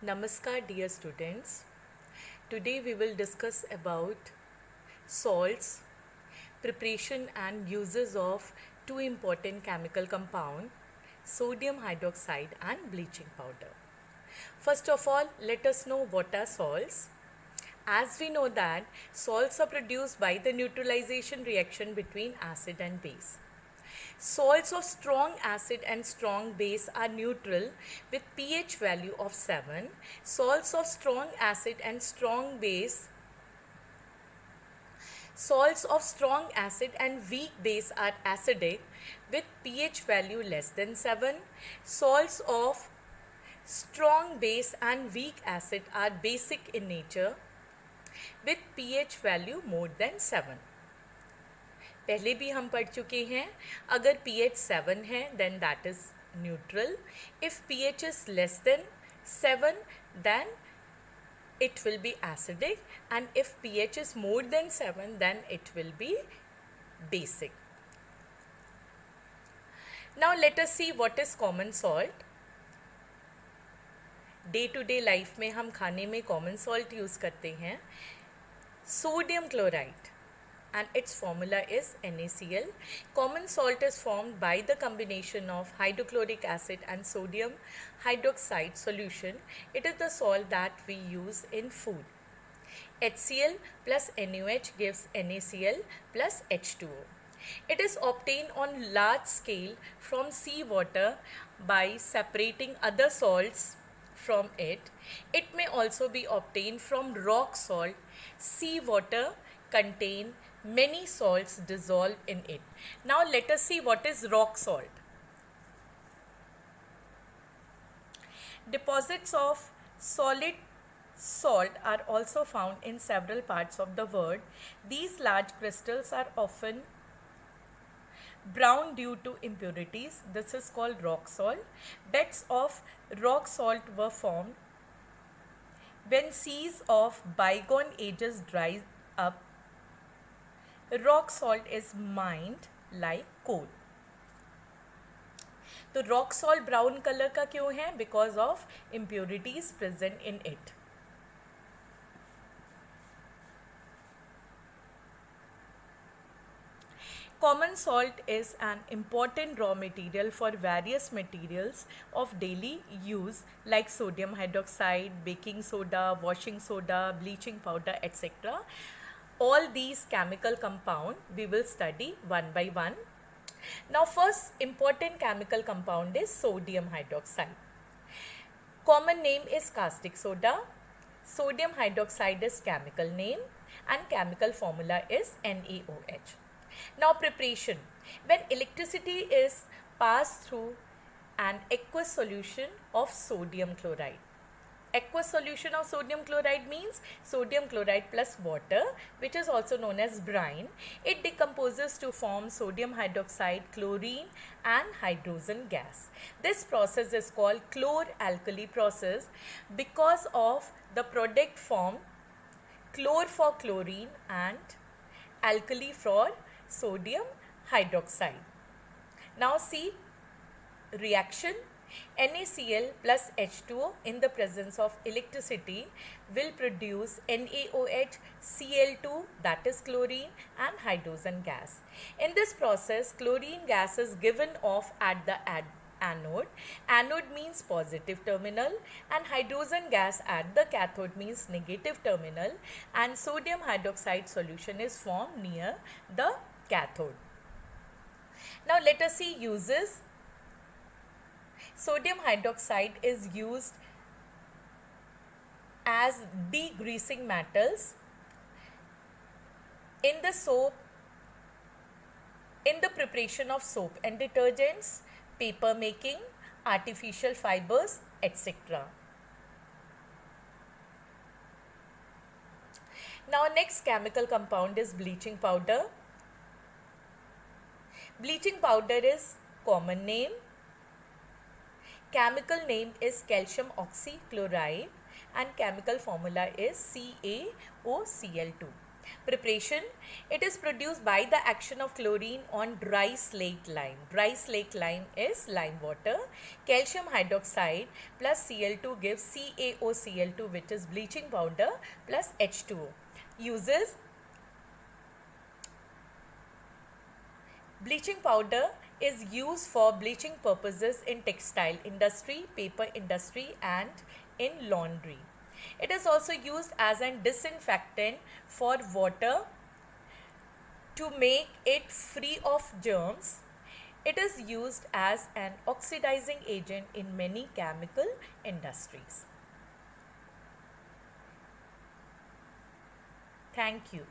Namaskar dear students. Today we will discuss about salts, preparation and uses of two important chemical compound, sodium hydroxide and bleaching powder. First of all, let us know what are salts. As we know that salts are produced by the neutralization reaction between acid and base. Salts of strong acid and strong base are neutral with pH value of 7. Salts of strong acid and strong base Salts of strong acid and weak base are acidic with pH value less than 7. Salts of strong base and weak acid are basic in nature with pH value more than 7. पहले भी हम पढ़ चुके हैं. अगर pH 7 है then that is neutral. If pH is less than 7 then it will be acidic, and if pH is more than 7 then it will be basic. Now let us see what is common salt. Day to day life में हम खाने में common salt use करते हैं. Sodium chloride and its formula is NaCl. Common salt is formed by the combination of hydrochloric acid and sodium hydroxide solution. It is the salt that we use in food. HCl plus NaOH gives NaCl plus H2O. It is obtained on large scale from seawater by separating other salts from it. It may also be obtained from rock salt. Seawater contain many salts dissolved in it. Now let us see what is rock salt. Deposits of solid salt are also found in several parts of the world. These large crystals are often brown due to impurities. This is called rock salt. Beds of rock salt were formed when seas of bygone ages dried up. Rock salt is mined like coal. तो rock salt brown colour का क्यों है? Because of impurities present in it. Common salt is an important raw material for various materials of daily use like sodium hydroxide, baking soda, washing soda, bleaching powder, etc. All these chemical compound we will study one by one. Now first important chemical compound is sodium hydroxide. Common name is caustic soda. Sodium hydroxide is chemical name and chemical formula is NaOH. Now preparation. When electricity is passed through an aqueous solution of sodium chloride. Aqueous solution of sodium chloride means sodium chloride plus water, which is also known as brine. It decomposes to form sodium hydroxide, chlorine and hydrogen gas. This process is called chlor-alkali process because of the product form chlor for chlorine and alkali for sodium hydroxide. Now see reaction. NaCl plus H2O in the presence of electricity will produce NaOH, Cl2 that is chlorine and hydrogen gas. In this process chlorine gas is given off at the anode. Anode means positive terminal and hydrogen gas at the cathode means negative terminal, and sodium hydroxide solution is formed near the cathode. Now let us see uses. Sodium hydroxide is used as degreasing metals in the soap, in the preparation of soap and detergents, paper making, artificial fibers, etc. Now next chemical compound is bleaching powder. Bleaching powder is common name. Chemical name is calcium oxychloride and chemical formula is CaOCl2. Preparation. It is produced by the action of chlorine on dry slaked lime. Dry slaked lime is lime water. Calcium hydroxide plus Cl2 gives CaOCl2, which is bleaching powder, plus H2O. Uses. Bleaching powder is used for bleaching purposes in textile industry, paper industry, and in laundry. It is also used as a disinfectant for water to make it free of germs. It is used as an oxidizing agent in many chemical industries. Thank you.